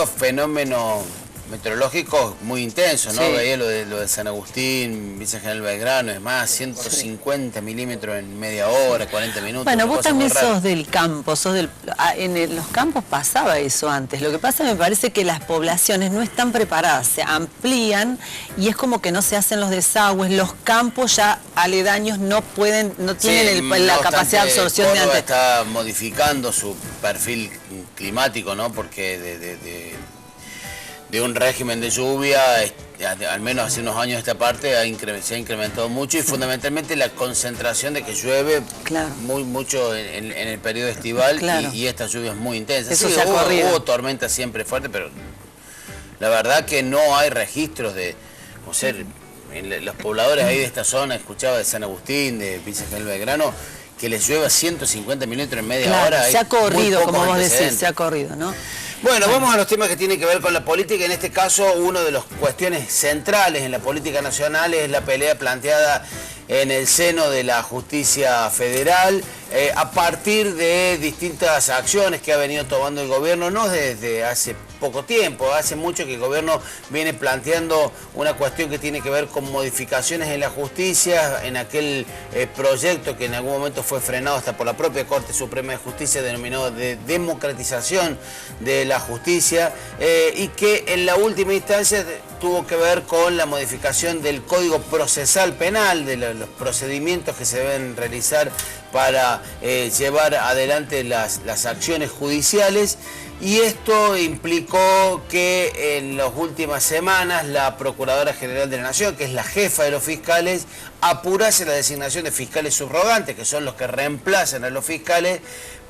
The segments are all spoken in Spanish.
visto fenómenos meteorológicos muy intensos, ¿no? Sí. Veía lo de San Agustín, Villa General Belgrano, es más, 150 milímetros en media hora, 40 minutos. Bueno, vos también sos del campo, los campos pasaba eso antes. Lo que pasa, me parece que las poblaciones no están preparadas, se amplían y es como que no se hacen los desagües, los campos ya aledaños no tienen la capacidad de absorción de antes. Está modificando su perfil climático, ¿no? Porque de un régimen de lluvia, al menos hace unos años esta parte, se ha incrementado mucho y fundamentalmente la concentración de que llueve mucho en el periodo estival y estas lluvias muy intensas. Eso sí, hubo tormentas siempre fuertes, pero la verdad que no hay registros de, o sea, los pobladores ahí de esta zona, escuchaba de San Agustín, de Villa General Belgrano, que les llueva 150 milímetros en media hora. Se ha corrido, como vos decís, se ha corrido, ¿no? Bueno, vamos a los temas que tienen que ver con la política. En este caso, una de las cuestiones centrales en la política nacional es la pelea planteada en el seno de la justicia federal, a partir de distintas acciones que ha venido tomando el gobierno, no desde hace poco tiempo, hace mucho que el gobierno viene planteando una cuestión que tiene que ver con modificaciones en la justicia, en aquel proyecto que en algún momento fue frenado hasta por la propia Corte Suprema de Justicia, denominado de democratización de la justicia, y que en la última instancia tuvo que ver con la modificación del Código Procesal Penal, de los procedimientos que se deben realizar para llevar adelante las acciones judiciales. Y esto implicó que en las últimas semanas la Procuradora General de la Nación, que es la jefa de los fiscales, apurase la designación de fiscales subrogantes, que son los que reemplazan a los fiscales,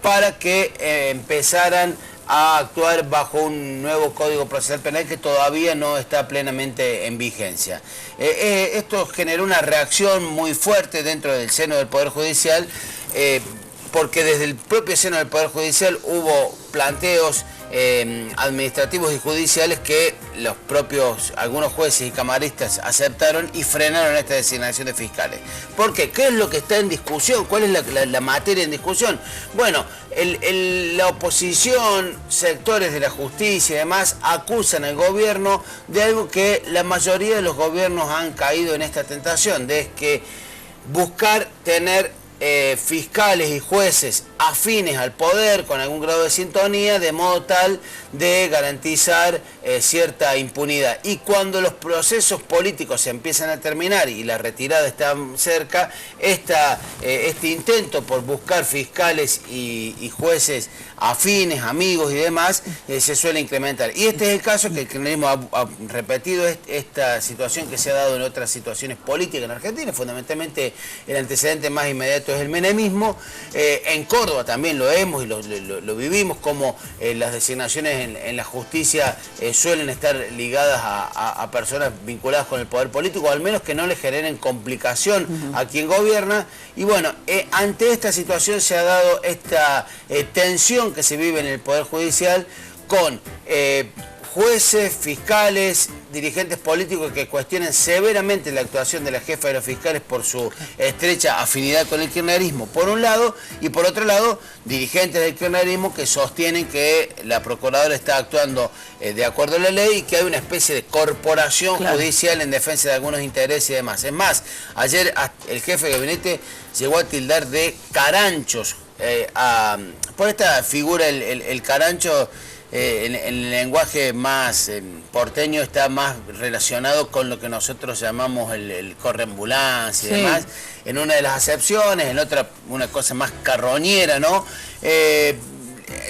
para que empezaran a actuar bajo un nuevo Código Procesal Penal que todavía no está plenamente en vigencia. Esto generó una reacción muy fuerte dentro del seno del Poder Judicial, porque desde el propio seno del Poder Judicial hubo planteos administrativos y judiciales que algunos jueces y camaristas aceptaron y frenaron esta designación de fiscales. ¿Por qué? ¿Qué es lo que está en discusión? ¿Cuál es la materia en discusión? Bueno, la oposición, sectores de la justicia y demás acusan al gobierno de algo que la mayoría de los gobiernos han caído en esta tentación, de que buscar tener fiscales y jueces afines al poder con algún grado de sintonía, de modo tal de garantizar cierta impunidad. Y cuando los procesos políticos se empiezan a terminar y la retirada está cerca, este intento por buscar fiscales y jueces afines, amigos y demás, se suele incrementar. Y este es el caso que el kirchnerismo ha repetido esta situación que se ha dado en otras situaciones políticas en Argentina. Fundamentalmente el antecedente más inmediato es el menemismo. En Córdoba también lo vemos y lo vivimos, como las designaciones en la justicia suelen estar ligadas a personas vinculadas con el poder político, o al menos que no le generen complicación a quien gobierna. Y bueno, ante esta situación se ha dado esta tensión que se vive en el Poder Judicial con jueces, fiscales, dirigentes políticos que cuestionan severamente la actuación de la jefa de los fiscales por su estrecha afinidad con el kirchnerismo, por un lado, y por otro lado, dirigentes del kirchnerismo que sostienen que la procuradora está actuando de acuerdo a la ley y que hay una especie de corporación judicial en defensa de algunos intereses y demás. Es más, ayer el jefe de gabinete llegó a tildar de caranchos, por esta figura, el carancho, en el lenguaje más porteño está más relacionado con lo que nosotros llamamos el correambulancia y demás, en una de las acepciones, en otra una cosa más carroñera, ¿no?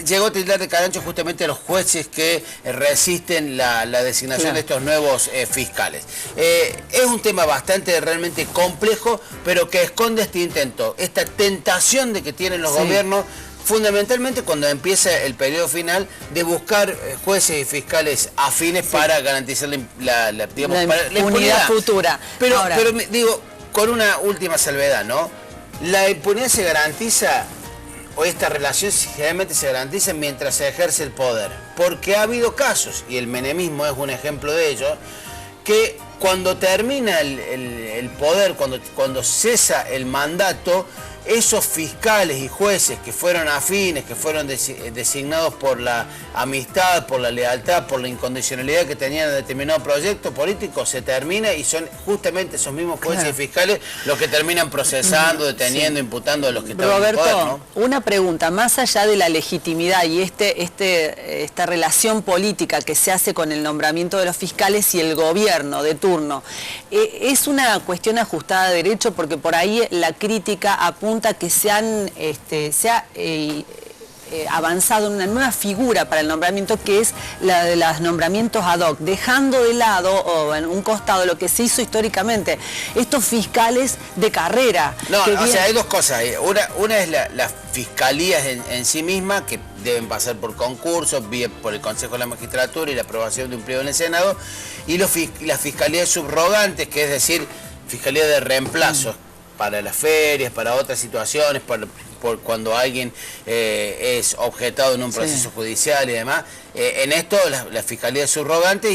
Llegó a tildar de carancho justamente a los jueces que resisten la designación de estos nuevos fiscales. Es un tema bastante realmente complejo, pero que esconde este intento, esta tentación de que tienen los gobiernos, fundamentalmente cuando empieza el periodo final, de buscar jueces y fiscales afines para garantizar la impunidad futura. Pero digo, con una última salvedad, ¿no? La impunidad se garantiza, o esta relación generalmente se garantiza mientras se ejerce el poder. Porque ha habido casos, y el menemismo es un ejemplo de ello, que cuando termina el poder, cuando cesa el mandato, esos fiscales y jueces que fueron afines, que fueron designados por la amistad, por la lealtad, por la incondicionalidad que tenían en determinado proyecto político, se termina y son justamente esos mismos jueces y fiscales los que terminan procesando, deteniendo, imputando a los que estaban en poder, ¿no? Una pregunta, más allá de la legitimidad y esta relación política que se hace con el nombramiento de los fiscales y el gobierno de turno, ¿es una cuestión ajustada a derecho? Porque por ahí la crítica apunta que se ha avanzado en una nueva figura para el nombramiento, que es la de los nombramientos ad hoc, dejando de lado o en un costado lo que se hizo históricamente, estos fiscales de carrera. No, o sea, hay dos cosas. Una es las fiscalías en sí mismas, que deben pasar por concursos, por el Consejo de la Magistratura y la aprobación de un pliego en el Senado, y las fiscalías subrogantes, que es decir, fiscalía de reemplazo, para las ferias, para otras situaciones, por cuando alguien es objetado en un proceso judicial y demás. En esto las fiscalías subrogantes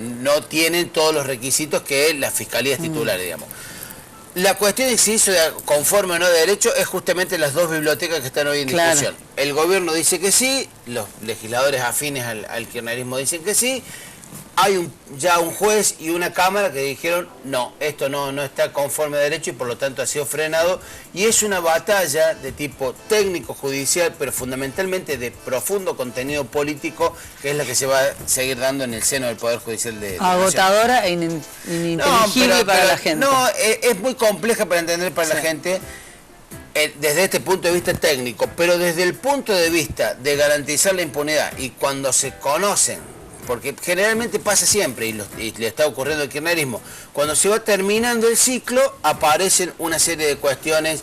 no tienen todos los requisitos que las fiscalías titulares, digamos. La cuestión de si hizo conforme o no de derecho es justamente las dos bibliotecas que están hoy en discusión. El gobierno dice que sí, los legisladores afines al kirchnerismo dicen que sí. Hay ya un juez y una cámara que dijeron no, esto no está conforme a derecho y por lo tanto ha sido frenado, y es una batalla de tipo técnico judicial, pero fundamentalmente de profundo contenido político, que es la que se va a seguir dando en el seno del Poder Judicial de agotadora e ininteligible para la gente. No, es muy compleja para entender para la gente desde este punto de vista técnico, pero desde el punto de vista de garantizar la impunidad, y cuando se conocen, porque generalmente pasa siempre, y le está ocurriendo al kirchnerismo, cuando se va terminando el ciclo, aparecen una serie de cuestiones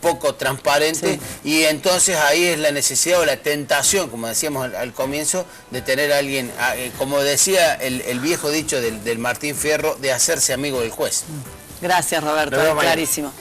poco transparentes, y entonces ahí es la necesidad o la tentación, como decíamos al comienzo, de tener a alguien, como decía el viejo dicho del Martín Fierro, de hacerse amigo del juez. Gracias, Roberto, clarísimo.